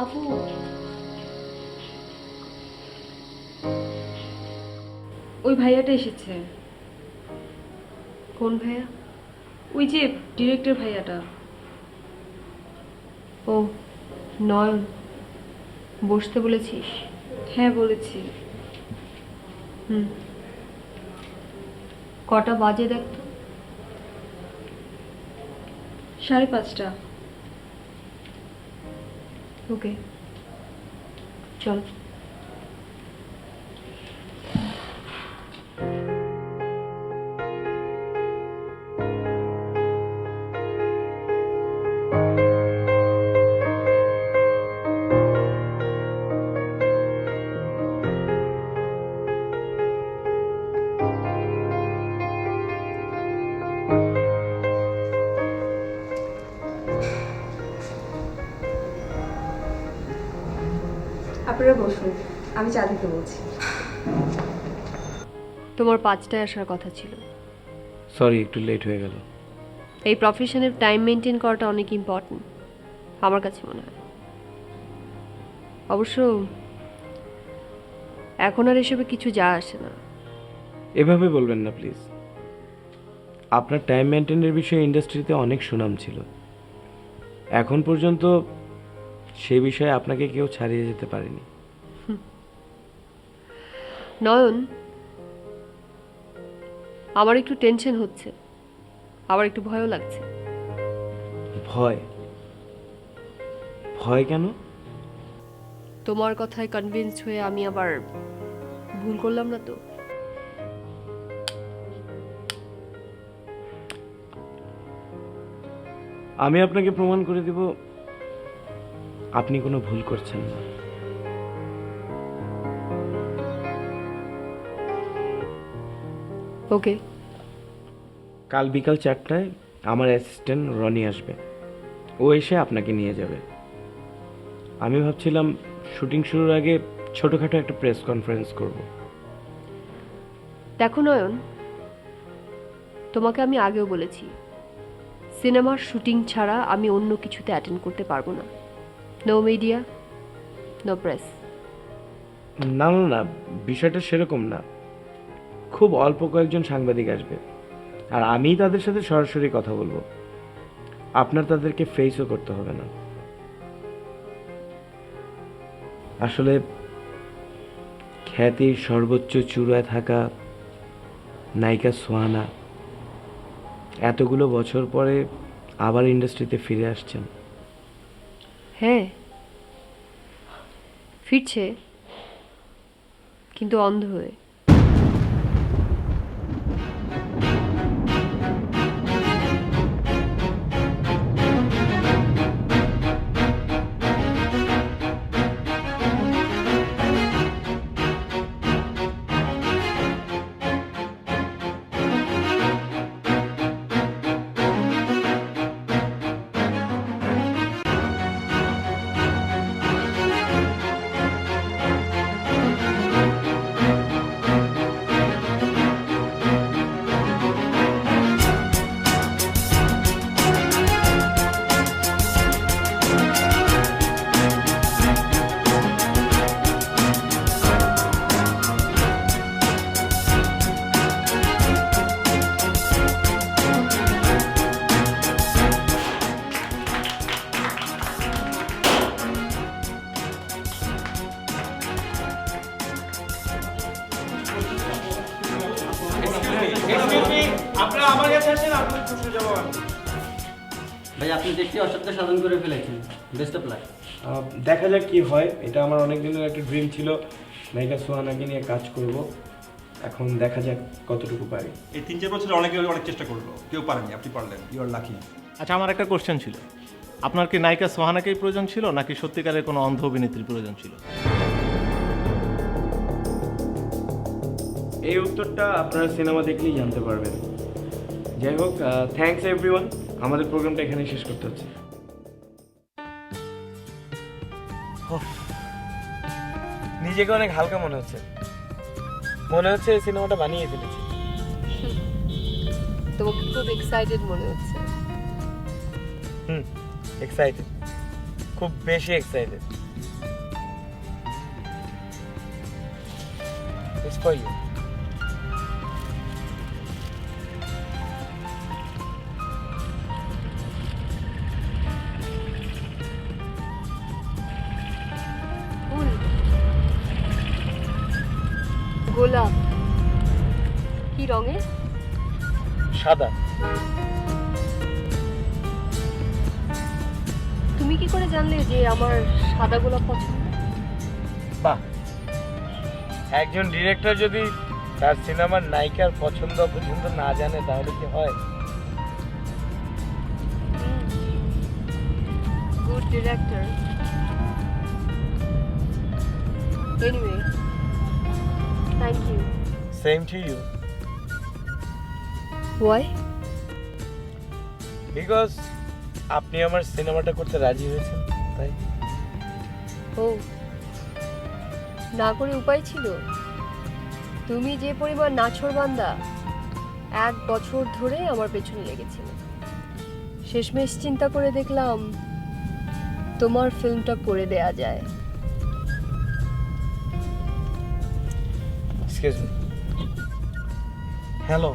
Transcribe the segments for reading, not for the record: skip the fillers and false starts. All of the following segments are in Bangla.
আপু, ওই ভাইয়াটা এসেছে। কোন ভাইয়া? ওই যে ডিরেক্টর ভাইয়াটা। ও নয়ন, বসতে বলেছিস? হ্যাঁ বলেছি। হুম, কটা বাজে দেখতো? 5:30। ওকে, চল। আপনারা বসুন, আমি চা দিতে বলছি। তোমার 5টায় আসার কথা ছিল। সরি, একটু লেট হয়ে গেল। এই প্রফেশনে টাইম মেনটেন করাটা অনেক ইম্পর্টেন্ট আমার কাছে মনে হয়। অবশ্য এখন আর এসবে কিছু যা আসে না। এভাবে বলবেন না প্লিজ। আপনার টাইম মেনটেনের বিষয়ে ইন্ডাস্ট্রিতে অনেক সুনাম ছিল। এখন পর্যন্ত সে বিষয়ে আপনাকে কেউ ছাড়িয়ে যেতে পারেনি। নয়ন, আমার একটু টেনশন হচ্ছে, আবার একটু ভয়ও লাগছে। ভয়? ভয় কেন? তোমার কথায় কনভিন্স হয়ে আমি আবার ভুল করলাম না তো? আমি আপনাকে প্রমাণ করে দিব আপনি কোনো ভুল করছেন না। ওকে। কাল বিকাল 4টায় আমার অ্যাসিস্ট্যান্ট রনি আসবে। ও এসে আপনাকে নিয়ে যাবে। আমি ভাবছিলাম শুটিং শুরুর আগে ছোটোখাটো একটা প্রেস কনফারেন্স করব। দেখো নয়ন, তোমাকে আমি আগেও বলেছি সিনেমার শুটিং ছাড়া আমি অন্য কিছুতে অ্যাটেন্ড করতে পারবো না। No media, no press. না না না, বিষয়টা সেরকম না। খুব অল্প কয়েকজন সাংবাদিক আসবে, আর আমিই তাদের সাথে সরাসরি কথা বলবো। আপনার তাদেরকে ফেসও করতে হবে না। আসলে খ্যাতির সর্বোচ্চ চূড়ায় থাকা নায়িকা সোহানা এতগুলো বছর পরে আবার ইন্ডাস্ট্রিতে ফিরে আসছেন। হ্যাঁ, ফিরছে, কিন্তু অন্ধ হয়ে। আপনারা আমার কাছে আসেন, আপনাদের প্রশ্ন জবাব আমি। ভাই আপনি দেখতে অসাধ্য সাধন করে ফেলেছেন, বেস্ট অফ লাক। দেখা যাক কি হয়। এটা আমার অনেক দিনের একটা ড্রিম ছিল, নায়িকা সোহানাকে নিয়ে কাজ করব। এখন দেখা যাক কতটুকু পারি। এই 3-4 বছর অনেকে অনেক চেষ্টা করলো, কেউ পারেনি, আপনি পারলেন, ইউ আর লাকি। আচ্ছা, আমার একটা কোশ্চেন ছিল। আপনার কি নায়িকা সোহানাকেই প্রয়োজন ছিল নাকি সত্যিকারের কোনো অন্ধ অভিনেত্রীর প্রয়োজন ছিল? এই উত্তরটা আপনারা সিনেমা দেখলেই জানতে পারবেন। যাই হোক, থ্যাঙ্কস এভরিওয়ান। আমাদের প্রোগ্রামটা এখানেই শেষ করতে হচ্ছে। নিজেকে অনেক হালকা মনে হচ্ছে। মনে হচ্ছে এই সিনেমাটা বানিয়ে ফেলেছি। তোমাকে খুব এক্সাইটেড মনে হচ্ছে। এক্সাইটেড, খুব বেশি এক্সাইটেড। It's for you. ফুল, গোলাপ, কি রঙের? সাদা। তুমি কি করে জানলে যে আমার সাদা গোলাপ পছন্দ? বাহ, একজন ডিরেক্টর যদি তার সিনেমার নায়িকার পছন্দ অপছন্দ না জানে তাহলে কি হয়? Good director. Anyway, thank you. Same to you. Why? Because আপনি আমার সিনেমাটা করতে রাজি হয়েছেন তাই। ও, না করে উপায় ছিল? তুমি যে পরিমাণ নাছোড়বান্দা, 1 বছর ধরে আমার পেছনে লেগেছিল। শেষমেশ চিন্তা করে দেখলাম তোমার ফিল্মটা করে দেয়া যায়। Excuse me. হ্যালো।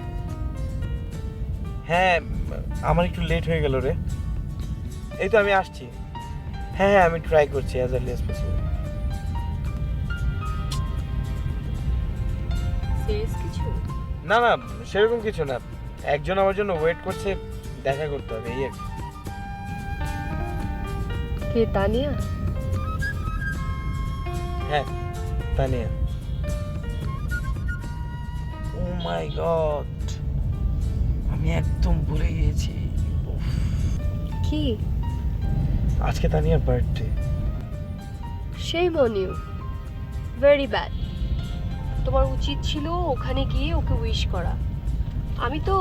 হ্যাঁ, আমার একটু লেট হয়ে গেল রে। এই তো আমি আসছি। হ্যাঁ হ্যাঁ, আমি ট্রাই করছি as early as possible. Serious কিছু? না না, সেরকম কিছু না। একজন আমার জন্য ওয়েট করছে, দেখা করতে হবে এই আর কি। কে, তানিয়া? হ্যাঁ, তানিয়া। ও মাই গড, আমি একদম ভুলে গিয়েছি। উফ, কি? আজকে তানিয়ার বার্থডে। সেই মনিউ, ভেরি ব্যাড। তোমার উচিত ছিল ওখানে গিয়ে ওকে উইশ করা। আমি তো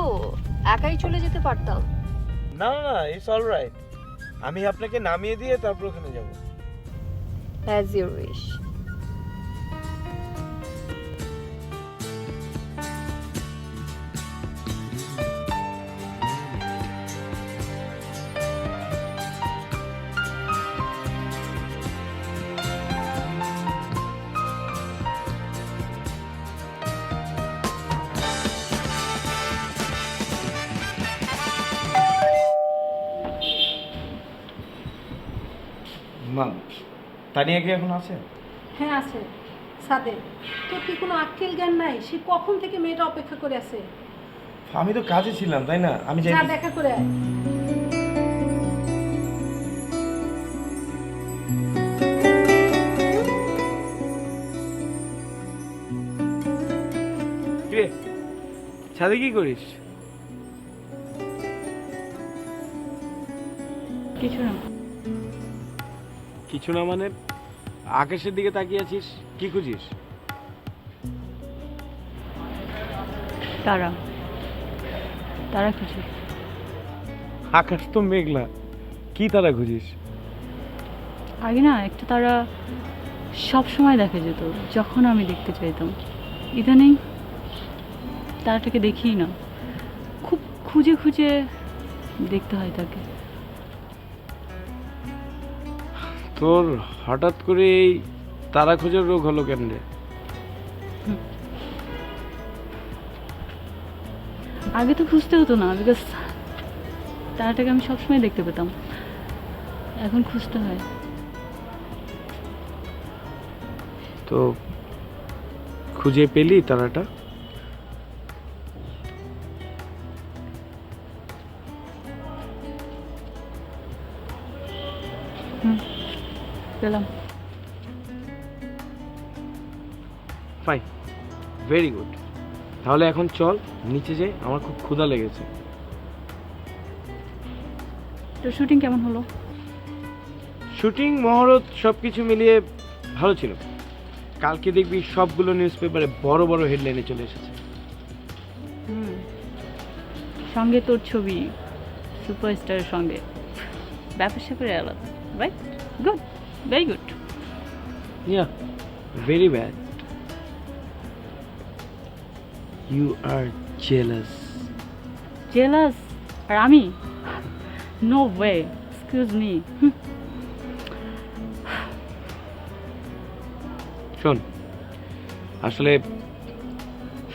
একাই চলে যেতে পারতাম। না না না, ইটস অল রাইট। আমি আপনাকে নামিয়ে দিয়ে তারপর ওখানে যাব। As you wish. মা, তানিয়া কি এখন আছে? হ্যাঁ আছে সাদে। তোর কি কোনো আক্কেল জ্ঞান নাই? সে কখন থেকে মেয়েটা অপেক্ষা করে আছে? আমি তো কাজে ছিলাম তাই না, আমি যা দেখা করে আয়। কিরে, ছাদে কি করিস? কিছু না। কিছু না মানে? আকাশের দিকে তাকিয়ে আছিস, কি খুঁজিস? তারা তারা কিছু। আকাশ তো মেঘলা, কি তারা খুঁজিস? আগে না একটা তারা সব সময় দেখা যেত যখন আমি দেখতে চাইতাম। ইদানিং তারাটাকে দেখি না, খুব খুঁজে খুঁজে দেখতে হয় তাকে। তোর হঠাৎ করে এই তারা খোঁজার রোগ হলো কেন রে? আগে তো খুঁজতে হতো না, বিকজ তারাটাকে আমি সবসময় দেখতে পেতাম। এখন খুঁজতে হয়। তো খুঁজে পেলি তারাটা? পেলাম। Fine, very good. তাহলে এখন চল নিচে যাই, আমার খুব ক্ষুধা লেগেছে। তো শুটিং কেমন হলো? শুটিং, মহরত সব কিছু মিলিয়ে ভালো ছিল। কালকে দেখবি সবগুলো নিউজ পেপারে বড় বড় হেডলাইনে চলে এসেছে। সঙ্গে তোর ছবি, সুপারস্টারের সঙ্গে। ব্যাপার স্যাপারে আলাদা, right? Good, very good. Yeah, very bad. You are jealous. Jealous? আর আমি? No way, excuse me. শোন, আসলে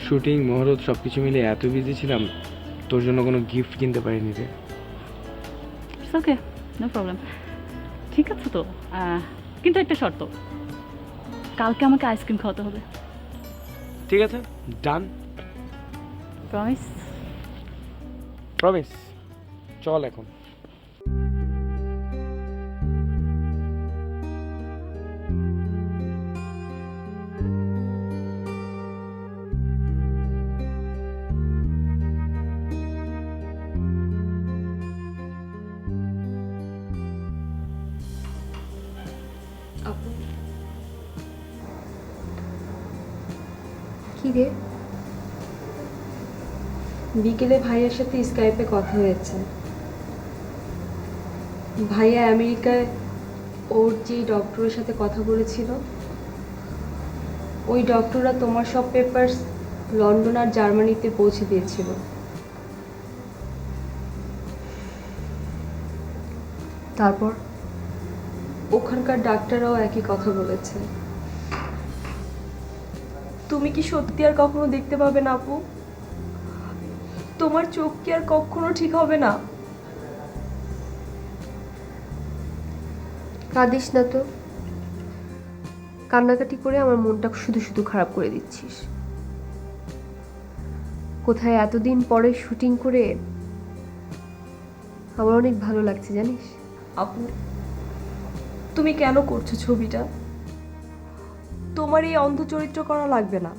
শুটিং মহরত সব কিছু মিলে এত বিজি ছিলাম, তোর জন্য কোনো গিফট কিনতে পারিনি রে। It's okay, no problem. ঠিক আছে তো, কিন্তু একটা শর্ত, কালকে আমাকে আইসক্রিম খাওয়াতে হবে। ঠিক আছে, ডান, প্রমিস? প্রমিস। চল এখন। আপু কি রে, বিকেলে ভাইয়ার সাথে স্কাইপে কথা হয়েছে। ভাইয়া আমেরিকায় ওর যে ডক্টরের সাথে কথা বলেছিল, ওই ডক্টররা তোমার সব পেপারস লন্ডন আর জার্মানিতে পৌঁছে দিয়েছিল। তারপর ওখানকার ডাক্তাররাও একই কথা বলেছে। তুমি কি সত্যি আর কখনো দেখতে পাবে না আপু? তোমার চোখ কি আর কখনো ঠিক হবে না? কাঁদিস না তো, কান্নাকাটি করে আমার মনটা শুধু শুধু খারাপ করে দিচ্ছিস। কোথায় এতদিন পরে শুটিং করে আমার অনেক ভালো লাগছে জানিস। আপু তুমি কেন করছো ছবিটা? তোমার এই অন্ধ চরিত্র করা লাগবে না,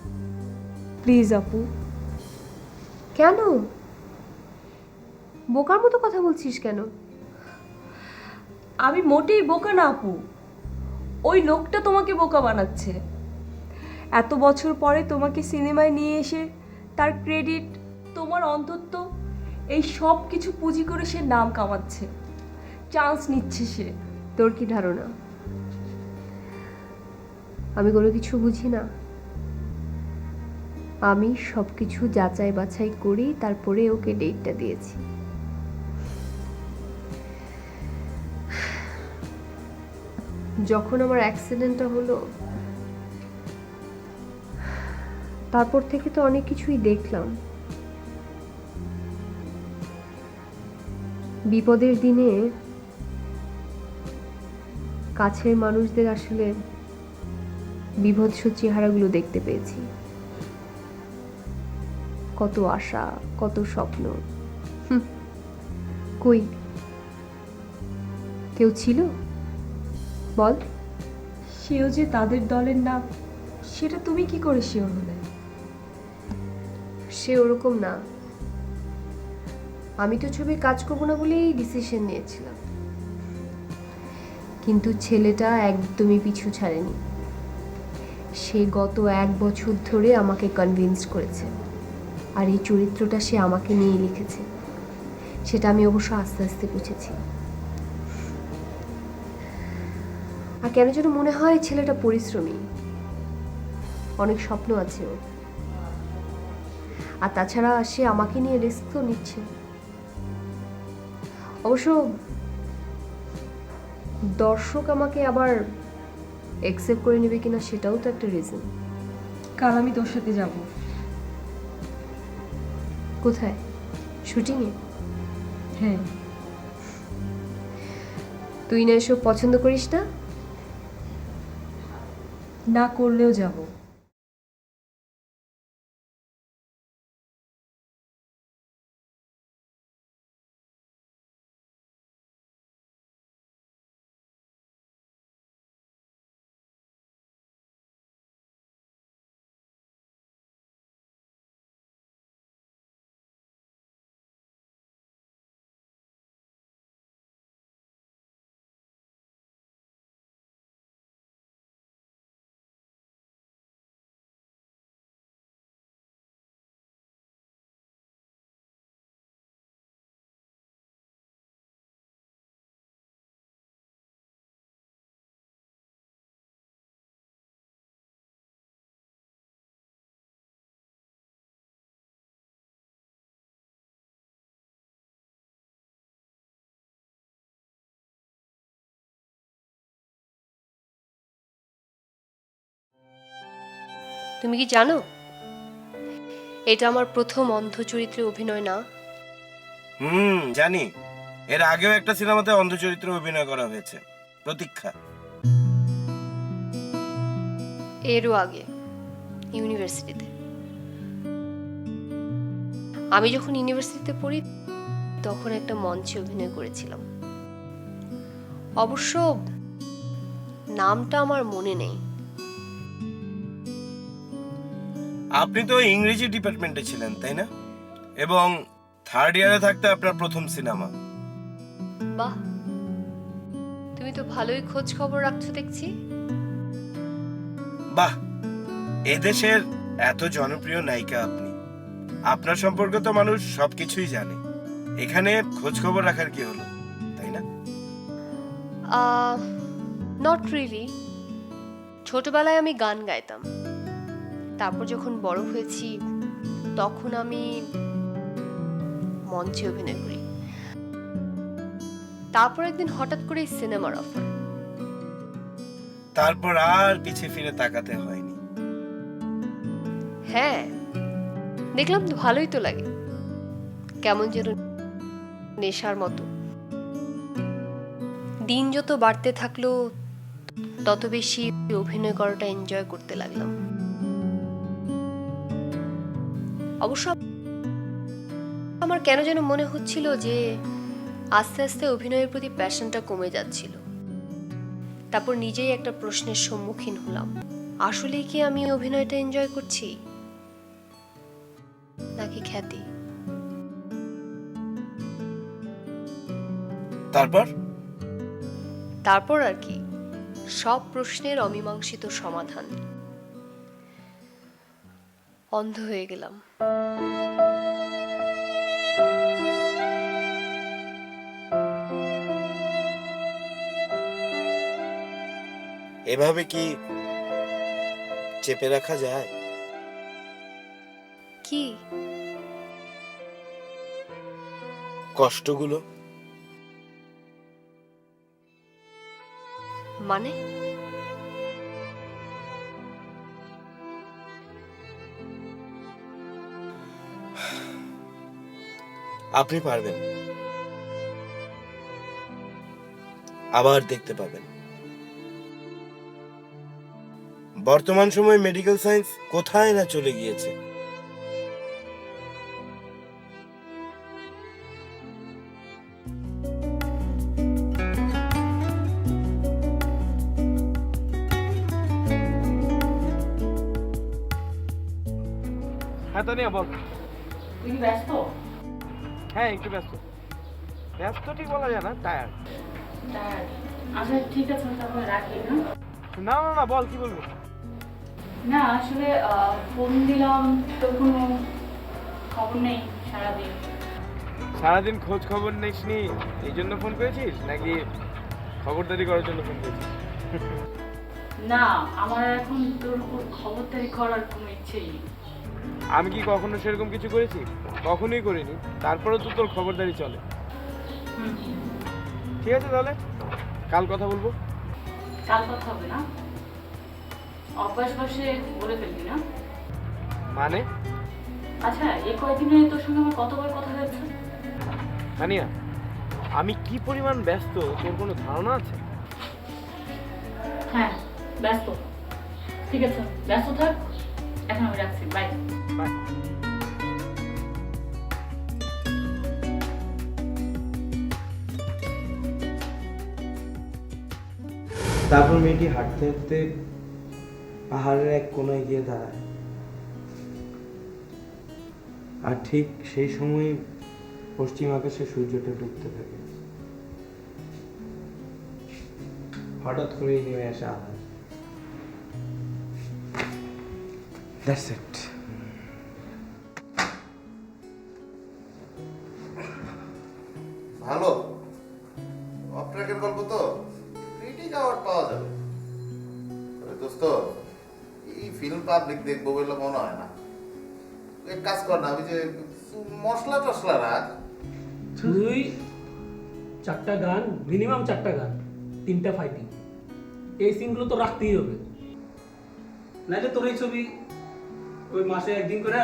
প্লিজ আপু। কেন বোকার মতো কথা বলছিস কেন? আমি মোটেই বোকা না আপু, ওই লোকটা তোমাকে বোকা বানাচ্ছে। এত বছর পরে তোমাকে সিনেমায় নিয়ে এসে তার ক্রেডিট তোমার অন্তত এই সব কিছু পুঁজি করে সে নাম কামাচ্ছে, চান্স নিচ্ছে সে। তোর কি ধারণা আমি কোনো কিছু বুঝি না? আমি সব কিছু যাচাই বাছাই করি, তারপরে ওকে ডেটটা দিয়েছি। যখন আমার অ্যাক্সিডেন্টটা হলো, তারপর থেকে তো অনেক কিছুই দেখলাম। বিপদের দিনে কাছের মানুষদের আসলে বিভৎস চেহারাগুলো দেখতে পেয়েছি। কত আশা, কত স্বপ্ন, কই কেউ ছিল বল? সেও যে তাদের দলের না, সেটা তুমি কি করে শিওর হলে? সে ওরকম না। আমি তো ছবির কাজ করবো না বলেই ডিসিশন নিয়েছিলাম, কিন্তু ছেলেটা একদমই পিছু ছাড়েনি। সে গত 1 বছর ধরে আমাকে কনভিন্স করেছে, আর এই চরিত্রটা সে আমাকে নিয়ে লিখেছে। সেটা আমি অবশ্য আস্তে আস্তে বুঝেছি। আর কেন যেন মনে হয় ছেলেটা পরিশ্রমী, অনেক স্বপ্ন আছে ওর। আর তাছাড়া সে আমাকে নিয়ে রিস্ক তো নিচ্ছে। অবশ্য দর্শক আমাকে আবার অ্যাকসেপ্ট করে নেবে কিনা সেটাও তো একটা রিজন। কাল আমি তোর সাথে যাব। কোথায়? শুটিংয়ে? হ্যাঁ। তুই না এসব পছন্দ করিস না? না করলেও যাব। তুমি কি জানো এটা আমার প্রথম অন্ধ চরিত্রে অভিনয় না। জানি, এর আগেও একটা সিনেমাতে অন্ধ চরিত্রে অভিনয় করা হয়েছে, প্রতীক্ষা। এরও আগে ইউনিভার্সিটিতে। আমি যখন ইউনিভার্সিটিতে পড়ি তখন একটা মঞ্চে অভিনয় করেছিলাম। অবশ্য নামটা আমার মনে নেই। আপনি তো ইংরেজি ডিপার্টমেন্টে ছিলেন, তাই না? এবং 3rd ইয়ারে থাকতে আপনার প্রথম সিনেমা। বাহ, তুমি তো ভালোই খোঁজ খবর রাখছো দেখছি। বাহ, এদেশের এত জনপ্রিয় নায়িকা আপনি, আপনার সম্পর্কে তো মানুষ সবকিছুই জানে। এখানে খোঁজ খবর রাখার কি হলো, তাই না? Not really. ছোটবেলায় আমি গান গাইতাম, তারপর যখন বড় হয়েছি তখন আমি মঞ্চে অভিনয় করি। তারপর একদিন হঠাৎ করে সিনেমার অফার। তারপর আর পিছে ফিরে তাকাতে হয়নি। হ্যাঁ, দেখলাম তো ভালোই তো লাগে, কেমন যেন নেশার মতো। দিন যত বাড়তে থাকলো তত বেশি অভিনয় করাটা এনজয় করতে লাগলাম। অবশ্য আমার কেন যেন মনে হচ্ছিল যে আস্তে আস্তে অভিনয়ের প্রতি প্যাশনটা কমে যাচ্ছিল। তারপর নিজেই একটা প্রশ্নের সম্মুখীন হলাম, আসলেই কি আমি অভিনয়টা এনজয় করছি নাকি খ্যাতি? তারপর আর কি, সব প্রশ্নের অমীমাংসিত সমাধান। অন্ধ হয়ে গেলাম। এভাবে কি চেপে রাখা যায়? কি কষ্টগুলো? মানে? আপনি পারবেন, আবার দেখতে পাবেন। বর্তমান সময়ে মেডিকেল সায়েন্স কোথায় না চলে গিয়েছে। হ্যাঁ তানিয়া বল। তুই ব্যস্ত? হ্যাঁ একটু ব্যস্ত। ব্যস্ত ঠিক বলা যায় না, টায়ার্ড। আচ্ছা ঠিক আছে, তাহলে রাখি। না না না, বল কি বলবো। না আসলে ফোন দিলাম তো কোনো খবর নেই সারাদিন। সারাদিন খোঁজ খবর নিসনি এই জন্য ফোন করেছিস, নাকি খবরদারি করার জন্য ফোন করেছিস? না, আমার এখন তোর উপর খবরদারি করার কোনো ইচ্ছেই নেই। আমি কি কখনো সেরকম কিছু করেছি? কখনোই করিনি, তারপরেও তো তোর খবরদারি চলে। ঠিক আছে তাহলে কাল কথা বলবো। কাল কথা হবে না? অভ্যাস বসে বলে ফেলবি না? মানে? আচ্ছা, এই কয়েকদিনে তোর সঙ্গে আমার কতবার কথা হয়েছে? তানিয়া, আমি কি পরিমাণ ব্যস্ত তোর কোনো ধারণা আছে? হ্যাঁ ব্যস্ত। ঠিক আছে, ব্যস্ত থাক। এখন আমি রাখছি, বাই বাই। তারপর মেয়েটি হাঁটতে হাঁটতে পাহাড়ের এক কোনায় গিয়ে দাঁড়ায়, আর ঠিক সেই সময় পশ্চিম আকাশে সূর্যটা ডুবতে থাকে। হঠাৎ করেই নেমে আসে আধার। That's it. ভালো অপট্রাকের গল্প তো ক্রিটিক অ্যাওয়ার্ড পাওয়া যাবে। তবে দোস্ত, এই ফিল্ম পাবলিক দেখবো বলে মনে হয় না। এক কাজ কর না, ওই যে মশলা টসলা রাখ। তুই 4টা গান, মিনিমাম 4টা গান, 3টা ফাইটিং, এই সিনগুলো তো রাখতেই হবে। নাইলে তোর এই ছবি ওই মাসে একদিন করে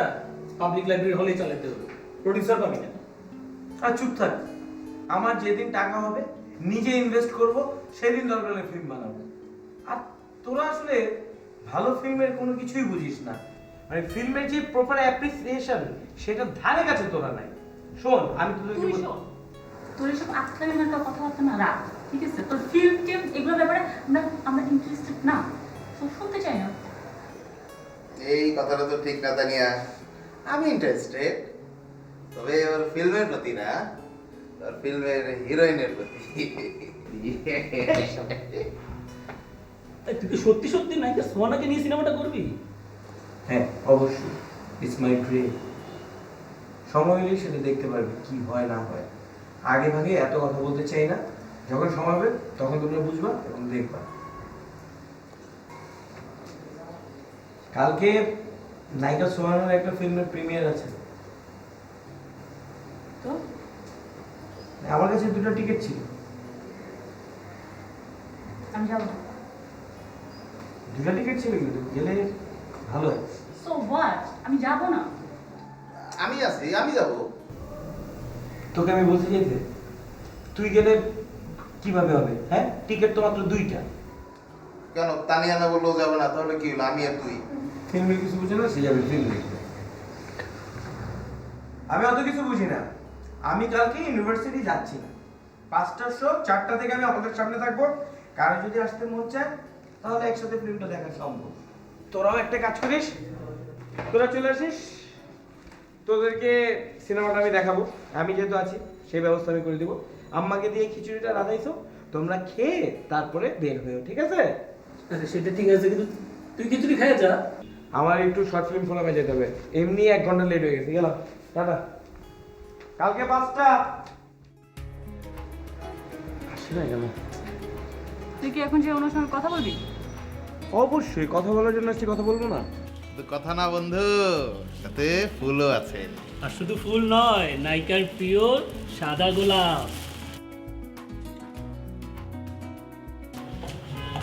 পাবলিক লাইব্রেরি হলেই চালাতে হবে, প্রডিউসার পাবি না। আর চুপ থাক, আমার যেদিন টাকা হবে নিজে ইনভেস্ট করব, সেদিন দরকার হলে ফিল্ম বানাবো। আর তোরা আসলে ভালো ফিল্মের কোনো কিছুই বুঝিস না, মানে ফিল্মের যে প্রপার অ্যাপ্রিসিয়েশন সেটা ধারে কাছে তোরা নাই। শোন, আমি তোদেরকে তুই শোন, তোর এসব আজকাল একটা কথাবার্তা না রাখ, ঠিক আছে? তোর ফিল্ম টিম এগুলোর ব্যাপারে আমরা ইন্টারেস্টেড না, তো শুনতে চাই না। এই কথাটা তো ঠিক না তানিয়া, আমি ইন্টারেস্টেড, তবে ওর ফিল্মের প্রতি না, ওর ফিল্মের হিরোইনের প্রতি। তাই তুই কি সত্যি সত্যি নায়িকা সোহানাকে নিয়ে সিনেমাটা করবি? হ্যাঁ অবশ্যই, ইটস মাই ড্রিম। সময় হলেই সেটা দেখতে পারবে কি হয় না হয়। আগে ভাগে এত কথা বলতে চাই না, যখন সময় হবে তখন তোমরা বুঝবা এবং দেখবা। কালকে নায়িকা সোহানার একটা ফিল্মের প্রিমিয়ার আছে, তো আমার কাছে 2টা টিকিট ছিল। আমি যাবো না। 2টা টিকিট ছিল, কিন্তু গেলে ভালো হয়। সো হোয়াট, আমি যাবো না। আমি আছি, আমি যাবো। তোকে আমি বলতে চাইতে, তুই গেলে কিভাবে হবে? হ্যাঁ, টিকিট তো মাত্র 2টা। কেন তানিয়া না বললেও যাবে না? তাহলে কি হলো, আমি আর তুই? ফিল্মের কিছু বুঝে না, সে যাবে ফিল্ম দেখতে। আমি অত কিছু বুঝি না। আমি কালকে ইউনিভার্সিটি যাচ্ছি না। 5টার শো, 4টা থেকে আমি আমাদের সামনে থাকবো। কারো যদি আসতে মন চায় তাহলে একসাথে ফিল্মটা দেখা সম্ভব। তোরাও একটা কাজ করিস, তোরা চলে আসিস, তোদেরকে সিনেমাটা আমি দেখাবো। আমি যেহেতু আছি সেই ব্যবস্থা আমি করে দিব। আম্মাকে দিয়ে খিচুড়িটা রাঁধাইছো, তোমরা খেয়ে তারপরে বের হয়েও, ঠিক আছে? আচ্ছা সেটা ঠিক আছে, কিন্তু তুই খিচুড়ি খেয়ে যা। আমার একটু শর্ট ফিল্ম ফোনামে যেতে হবে, এমনি 1 ঘন্টা লেট হয়ে গেছে। গেলাম, টাটা। কালকে 5টা। আসে না কেন? তুই কি এখন যে ওনার সঙ্গে কথা বলবি? অবশ্যই কথা বলার জন্য আসছি, কথা বলবো না? কথা না বন্ধু, সাথে ফুলও আছে। আর শুধু ফুল নয়, নায়িকার প্রিয় সাদা গোলাপ।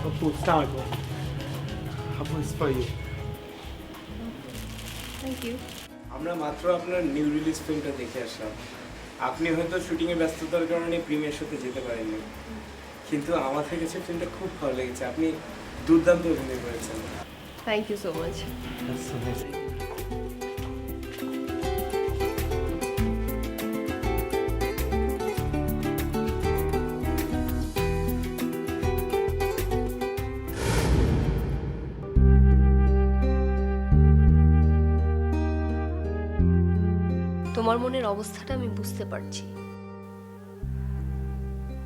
আপু, আসসালামু আলাইকুম। আপু, it's for you. Thank you. আমরা মাত্র আপনার নিউ রিলিজ ফিল্মটা দেখে আসলাম। আপনি হয়তো শুটিংয়ের ব্যস্ততার কারণে প্রিমিয়ার শোতে যেতে পারেননি, কিন্তু আমাদের কাছে ফিল্মটা খুব ভালো লেগেছে। আপনি দুর্দান্ত অভিনয় করেছেন। Thank you so much. তোমার মনের অবস্থাটা আমি বুঝতে পারছি।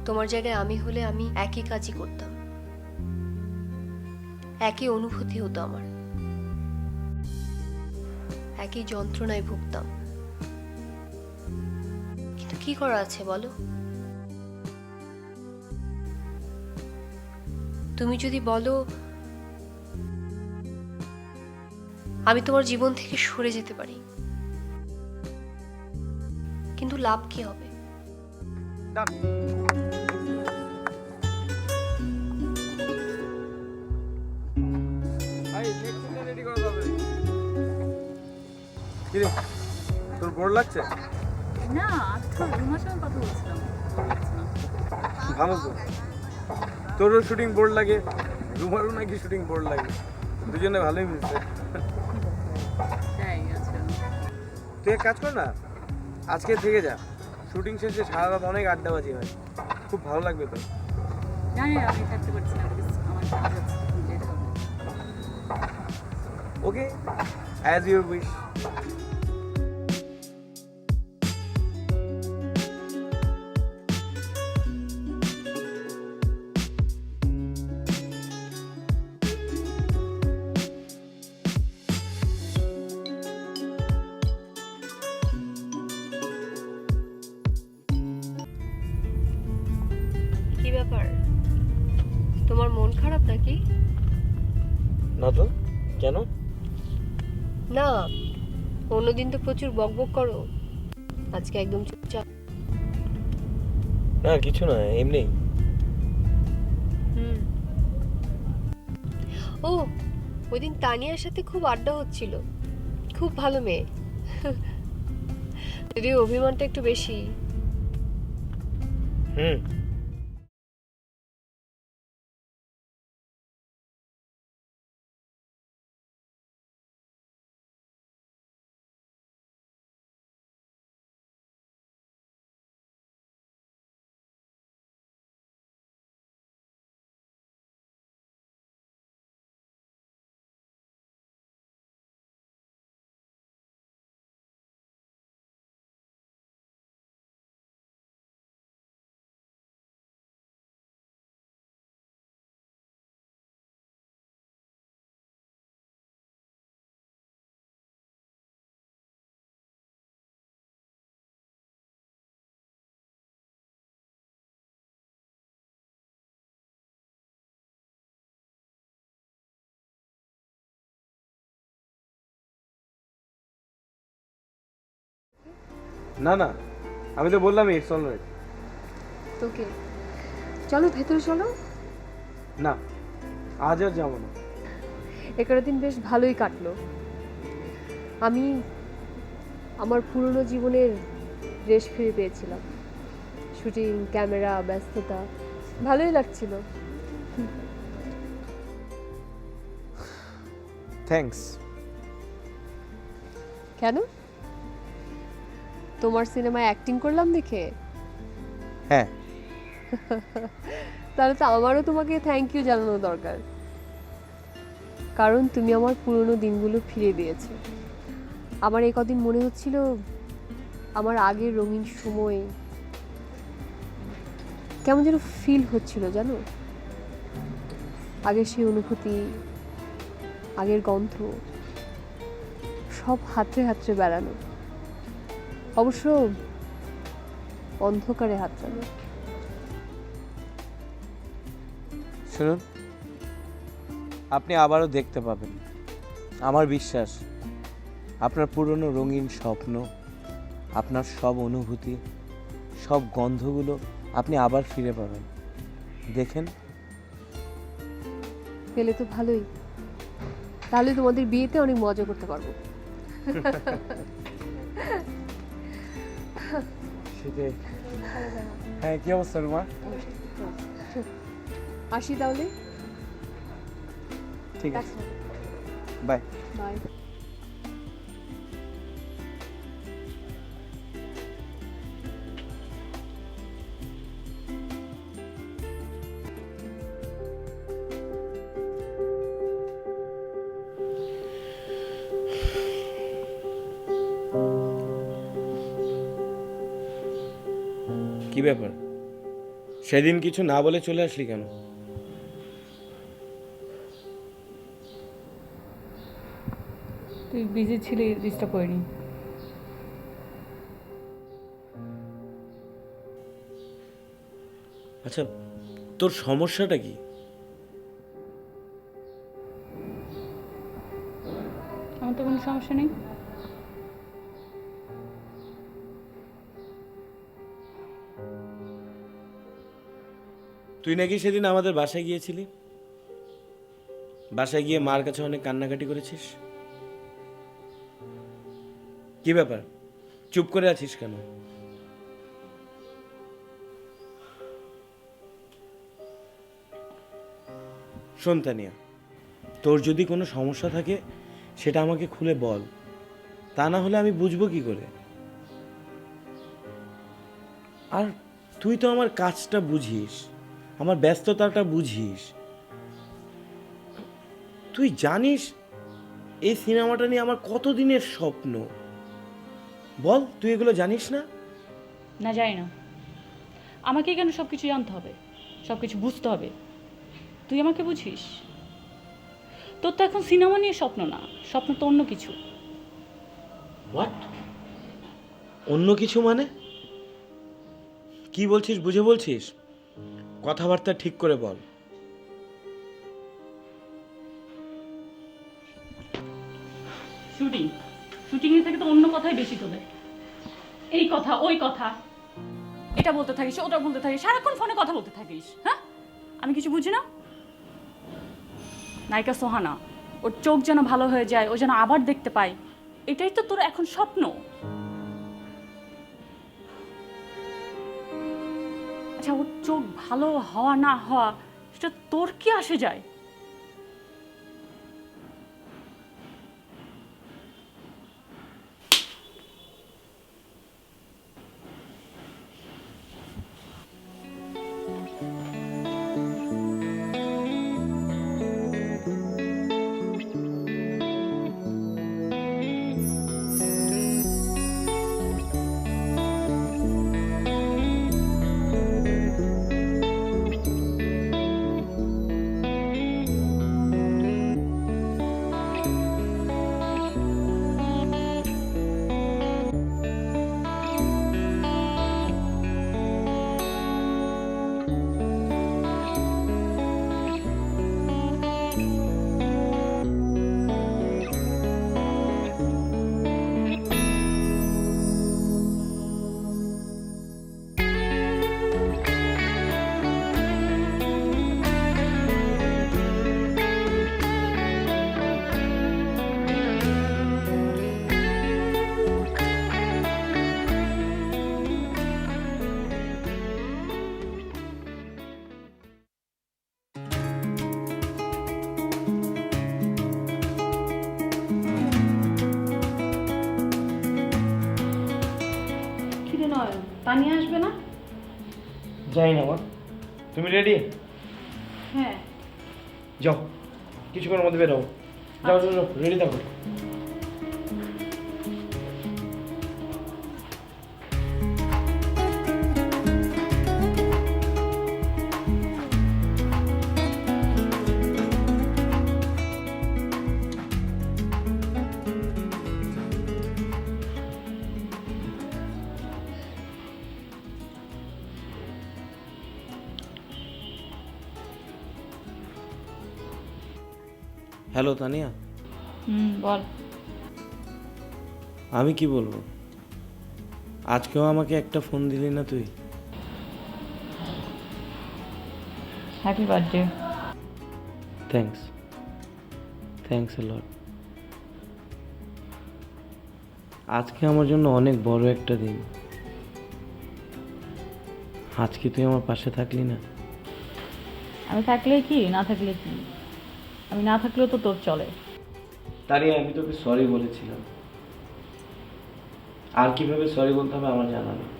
তোমার জায়গায় আমি হলে আমি একই কাজই করতাম, একই অনুভূতি হতো আমার, একই যন্ত্রণায় ভুগতাম। কিন্তু কি করা আছে বলো? তুমি যদি বলো আমি তোমার জীবন থেকে সরে যেতে পারি, কিন্তু লাভ কি হবে? তোর বোর লাগছে? না, আচ্ছা ওনার সঙ্গে কথা বলছিলাম। ভালো তো, তোরও শুটিং বোর্ড লাগে, রুমারও নাকি শুটিং বোর্ড লাগে, দুজনে ভালোই মিলছে। তাই আচ্ছা। তুই এক কাজ কর না, আজকে থেকে যা, শুটিং শেষে সারা রাত অনেক আড্ডাবাজি হয়, খুব ভালো লাগবে তো। জানি আমি থাকতে পারছি না, আমার কাজ আছে, যেতে হবে। ওকে, অ্যাজ ইউর উইশ। কি ব্যাপার, তোমার মন খারাপ নাকি? না তো, কেন? না, অন্যদিন তো প্রচুর বকবক করো, আজকে একদম চুপচাপ। না কিছু না, এমনি। ও, ওই দিন তানিয়ার সাথে খুব আড্ডা হচ্ছিল, খুব ভালো মেয়ে। যদিও অভিমানটা একটু বেশি। হুম। না না, আমি তো বললাম ইটস অলরাইট। তোকে চলো ভেতরে চলো। না, আজ আর যাবো না। এগারো দিন বেশ ভালোই কাটলো। আমি আমার পুরনো জীবনের রেশ ফিরে পেয়েছিলাম। শুটিং, ক্যামেরা, ব্যস্ততা, ভালোই লাগছিল। থ্যাঙ্কস। কেন? তোমার সিনেমায় অ্যাক্টিং করলাম দেখে? হ্যাঁ। তাহলে তো আমারও তোমাকে থ্যাংক ইউ জানানো দরকার, কারণ তুমি আমার পুরনো দিনগুলো ফিরে দিয়েছো। আমার এই কদিন মনে হচ্ছিল আমার আগের রঙিন সময় কেমন যেন ফিল হচ্ছিল, জানো? আগের সেই অনুভূতি, আগের গন্ধ, সব হাতড়ে হাতড়ে বেড়ানো, অবশ্য অন্ধকারে হাতড়ানো। শুনুন, আপনি আবারও দেখতে পাবেন। আমার বিশ্বাস আপনার পুরনো রঙিন স্বপ্ন, আপনার সব অনুভূতি, সব গন্ধগুলো আপনি আবার ফিরে পাবেন। দেখেন। পেলে তো ভালোই, তাহলে তোমাদের বিয়েতে অনেক মজা করতে পারবো। সেটাই। হ্যাঁ, কি অবস্থা রুমা? আসি তাহলে। ঠিক আছে, বাই। বাই। কি ব্যাপার, সেদিন কিছু না বলে চলে আসলি কেন? তুই বিজি ছিলি, ডিস্টার্ব করিনি। আচ্ছা, তোর সমস্যাটা কি? আমার তো কোনো সমস্যা নেই। তুই নাকি সেদিন আমাদের বাসায় গিয়েছিলি, বাসায় গিয়ে মার কাছে অনেক কান্নাকাটি করেছিস। কি ব্যাপার, চুপ করে আছিস কেন? শোন তানিয়া, তোর যদি কোনো সমস্যা থাকে সেটা আমাকে খুলে বল, তা না হলে আমি বুঝবো কি করে? আর তুই তো আমার কাজটা বুঝিস, আমার ব্যস্ততাটা বুঝিস। তুই জানিস এই সিনেমাটা নিয়ে আমার কতদিনের স্বপ্ন। বল, তুই এগুলো জানিস না? না, জানি না। আমাকে কেন সব কিছু জানতে হবে, সব কিছু বুঝতে হবে? তুই আমাকে বুঝিস? তোর তো এখন সিনেমা নিয়ে স্বপ্ন না, স্বপ্ন তো অন্য কিছু। হোয়াট? অন্য কিছু মানে? কি বলছিস, বুঝে বলছিস? কথাবার্তা ঠিক করে বল। শুটিং, শুটিংয়ের থেকে তো অন্য কথাই বেশি তোদের। এই কথা, ওই কথা, এটা বলতে থাকিস, ওটা বলতে থাকিস, সারাক্ষণ ফোনে কথা বলতে থাকিস। হ্যাঁ, আমি কিছু বুঝি না? নায়িকা সোহানা, ওর চোখ যেন ভালো হয়ে যায়, ও যেন আবার দেখতে পায়, এটাই তো তোর এখন স্বপ্ন। আচ্ছা, ওর চোখ ভালো হওয়া না হওয়া সেটা তোর কি আসে যায়? তানিয়া আসবে না? যাই না মা, তুমি রেডি? হ্যাঁ। যাও, কিছুক্ষণের মধ্যে বেরোবো। যাও যাও, রেডি থাকো। হ্যালো তানিয়া, বল। আমি কি বলবো, আজকেও আমাকে একটা ফোন দিলি না তুই? Happy birthday. Thanks, thanks a lot. আজকে আমার জন্য অনেক বড় একটা দিন। আজকে তুই আমার পাশে থাকলি না। আমি থাকলে কি, না থাকলে কি? আমি না থাকলেও তো তোর চলে। তারই আমি তোকে সরি বলেছিলাম, আর কিভাবে সরি বলতে হবে আমার জানা নেই।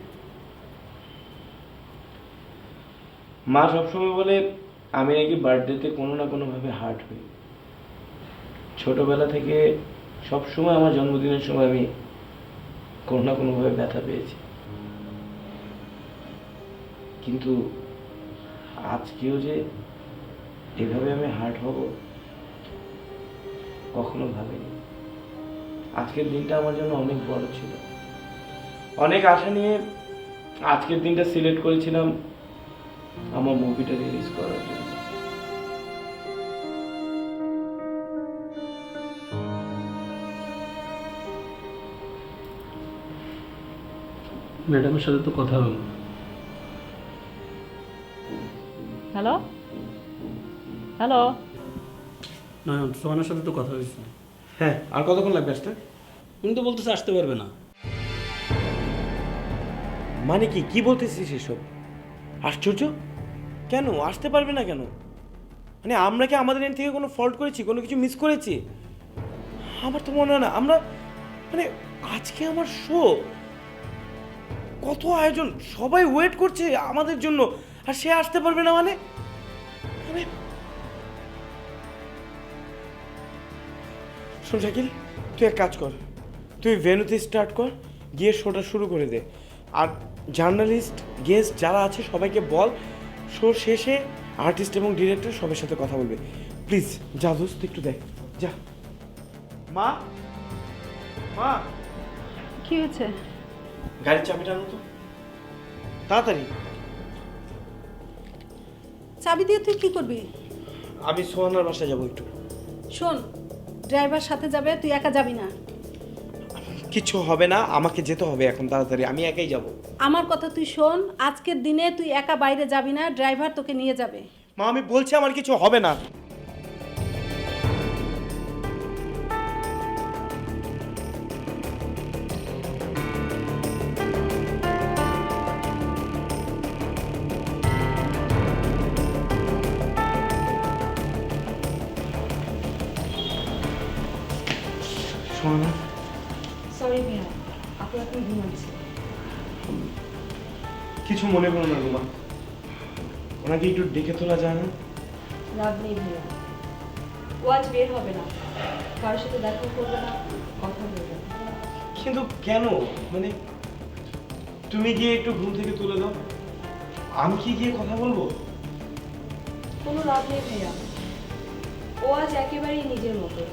মা সবসময় বলে আমি নাকি বার্থডেতে কোনো না কোনোভাবে হার্ট হই। ছোটবেলা থেকে সবসময় আমার জন্মদিনের সময় আমি কোনো না কোনোভাবে ব্যথা পেয়েছি, কিন্তু আজকেও যে এভাবে আমি হার্ট হব কখনো ভাবিনি। আজকের দিনটা আমার জন্য অনেক বড় ছিল, অনেক আশা নিয়ে আজকের দিনটা সিলেক্ট করেছিলাম আমার মুভিটা রিলিজ করার জন্য। ম্যাডামের সাথে তো কথা হলো। হ্যালো হ্যালো, নয়ন, সোহানের সাথে তো কথা হয়েছে। হ্যাঁ, আর কতক্ষণ লাগবে আসতে? উনি তো বলতেছে আসতে পারবে না। মানে কি কি বলতেছিস এসব? আশ্চর্য, কেন আসতে পারবে না কেন? মানে আমরা কি আমাদের এন্ড থেকে কোনো ফল্ট করেছি, কোনো কিছু মিস করেছি? আমার তো মনে হয় না। আমরা মানে আজকে আমার শো, কত আয়োজন, সবাই ওয়েট করছে আমাদের জন্য, আর সে আসতে পারবে না মানে? মানে শোন শাকিল, তুই এক কাজ কর, তুই ভেন্যুতে স্টার্ট কর, গিয়ে শোটা শুরু করে দে। আর জার্নালিস্ট, গেস্ট যারা আছে সবাইকে বল শো শেষে আর্টিস্ট এবং ডিরেক্টর সবার সাথে কথা বলবে। প্লিজ যা দোস্ত, একটু দেখ, যা। মা, মা, কি হয়েছে? গাড়ির চাবিটা আনো তো তাড়াতাড়ি। চাবি দিয়ে তুই কি করবি? আমি সোহানার বাসায় যাবো একটু। শোন, ড্রাইভার সাথে যাবে, তুই একা যাবি না। কিছু হবে না, আমাকে যেতে হবে এখন তাড়াতাড়ি, আমি একাই যাব। আমার কথা তুই শোন, আজকের দিনে তুই একা বাইরে যাবি না, ড্রাইভার তোকে নিয়ে যাবে। মা আমি বলছি আমার কিছু হবে না। সোহানা, সরি ভাইয়া, আপু এখন ঘুমাচ্ছে। কিছু মনে করো না রুমা, ওনাকে একটু ডেকে তোলা যায় না? লাভ নেই ভাইয়া, ও আজ বের হবে না, কারোর সাথে দেখা করবে না, কথা বলবে না। কিন্তু কেন? মানে তুমি গিয়ে একটু ঘুম থেকে তুলে দাও, আমি কি গিয়ে কথা বলবো? কোনো লাভ নেই ভাইয়া, ও আজ একেবারেই নিজের মতো,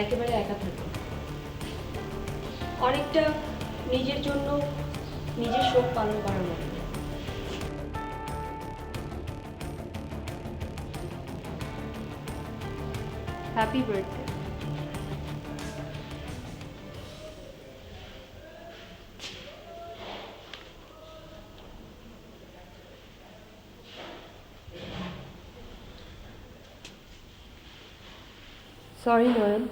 একেবারে একা থাকে, অনেকটা নিজের জন্য নিজের শোক পালন করার মতো। Happy birthday. সরি নয়ন,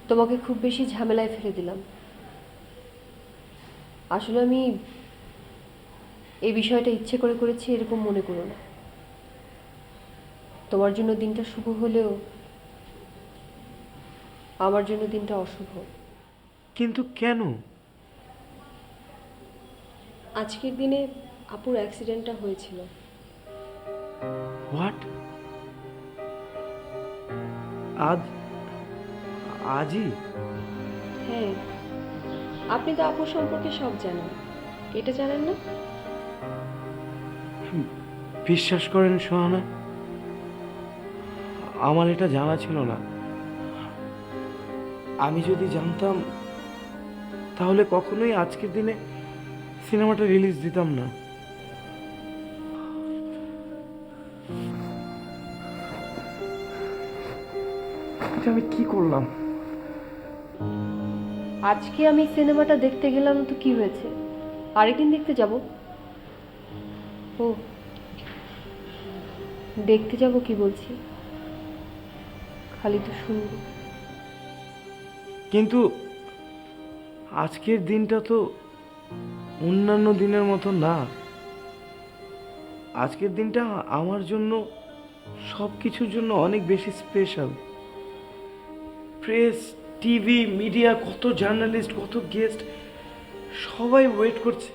তোমাকে খুব বেশি ঝামেলায় ফেলে দিলাম। আসলে আমি এই বিষয়টা ইচ্ছে করে করেছি এরকম মনে করো না। তোমার জন্য দিনটা শুভ হলেও আমার জন্য দিনটা অশুভ। কিন্তু কেন? আজকের দিনে আপুর অ্যাক্সিডেন্টটা হয়েছিল। হোয়াট? আজই? হ্যাঁ, আপনি তো আপুর সম্পর্কে সব জানেন, এটা জানেন না? বিশ্বাস করেন সোহানা, আমার এটা জানা ছিল না। আমি যদি জানতাম তাহলে কখনোই আজকের দিনে সিনেমাটা রিলিজ দিতাম না। এটা আমি কি করলাম? আজকে আমি সিনেমাটা দেখতে গেলাম তো কি হয়েছে, আরেকদিন দেখতে যাব। ও দেখতে যাব কি বলছি, খালি তো শুনবো। কিন্তু আজকের দিনটা তো অন্যান্য দিনের মতো না। আজকের দিনটা আমার জন্য সব কিছুর জন্য অনেক বেশি স্পেশাল। প্রেস, টিভি, মিডিয়া, কত জার্নালিস্ট, কত গেস্ট, সবাই ওয়েট করছে।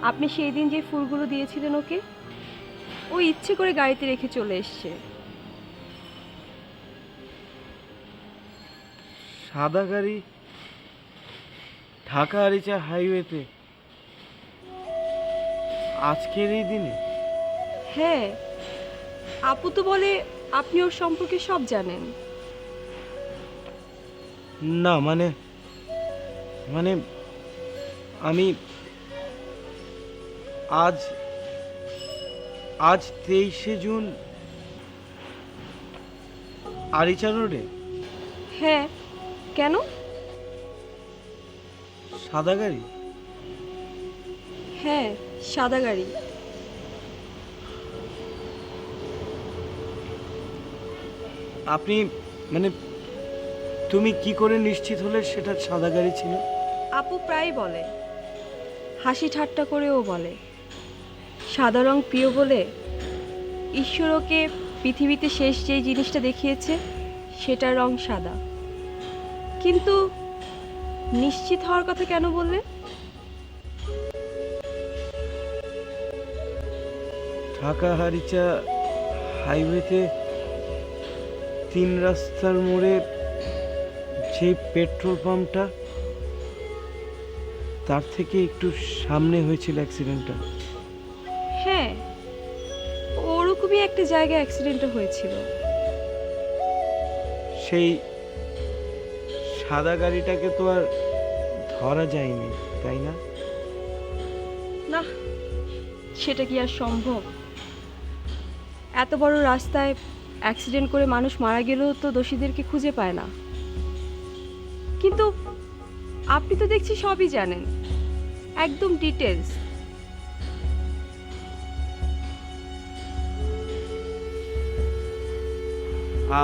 আপনি সেই দিন যে ফুলগুলো দিয়েছিলেন ওকে, ও ইচ্ছে করে গাড়িতে রেখে চলে এসছে। সাদা গাড়ি ঢাকা আরিচা হাইওয়েতে আজকের এই দিনে? হ্যাঁ, আপু তো বলে আপনি ওর সম্পর্কে সব জানেন। না মানে মানে আমি আজ 23শে জুন আরিচা রোডে? হ্যাঁ, কেন? সাদা গাড়ি? হ্যাঁ, সাদা গাড়ি। আপনি মানে তুমি কি করে নিশ্চিত হলে সেটা সাদা গাড়ি ছিল? আপু প্রায় বলে, হাসি ঠাট্টা করেও বলে, সাদা রং প্রিয় বলে ঈশ্বর ওকে পৃথিবীতে শেষ যেই জিনিসটা দেখিয়েছে সেটার রং সাদা। কিন্তু নিশ্চিত হওয়ার কথা কেন বললে? ঢাকা আরিচা হাইওয়েতে 3 রাস্তার মোড়ে যে পেট্রোল পাম্পটা, তার থেকে একটু সামনে হয়েছিল অ্যাক্সিডেন্টটা। হ্যাঁ, ওরকমই একটা জায়গায় অ্যাক্সিডেন্টটা হয়েছিল। সেই সাদা গাড়িটাকে তো আর ধরা যায়নি, তাই না? না, সেটা কি আর সম্ভব? এত বড় রাস্তায় অ্যাক্সিডেন্ট করে মানুষ মারা গেলেও তো দোষীদেরকে খুঁজে পায় না। কিন্তু আপনি তো দেখছি সবই জানেন, একদম ডিটেলস।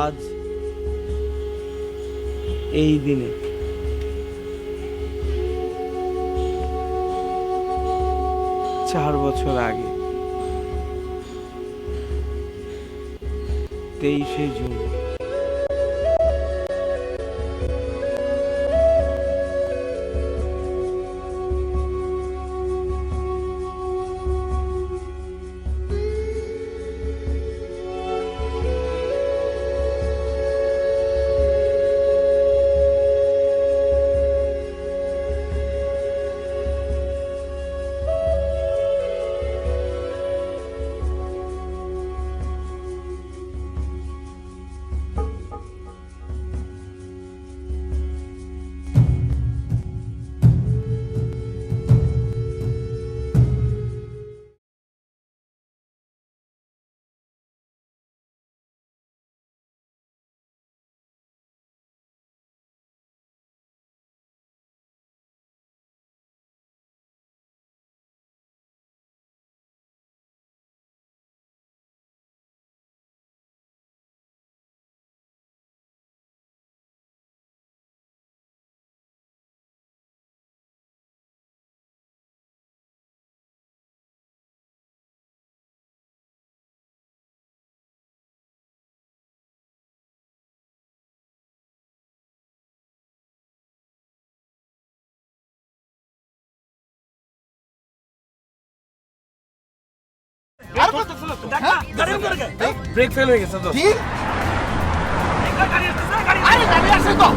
আজ এই দিনে 4 বছর আগে 23শে জুন ব্রেক ফেল হয়ে গেছে তো। আরে গাড়ি আসছে তো।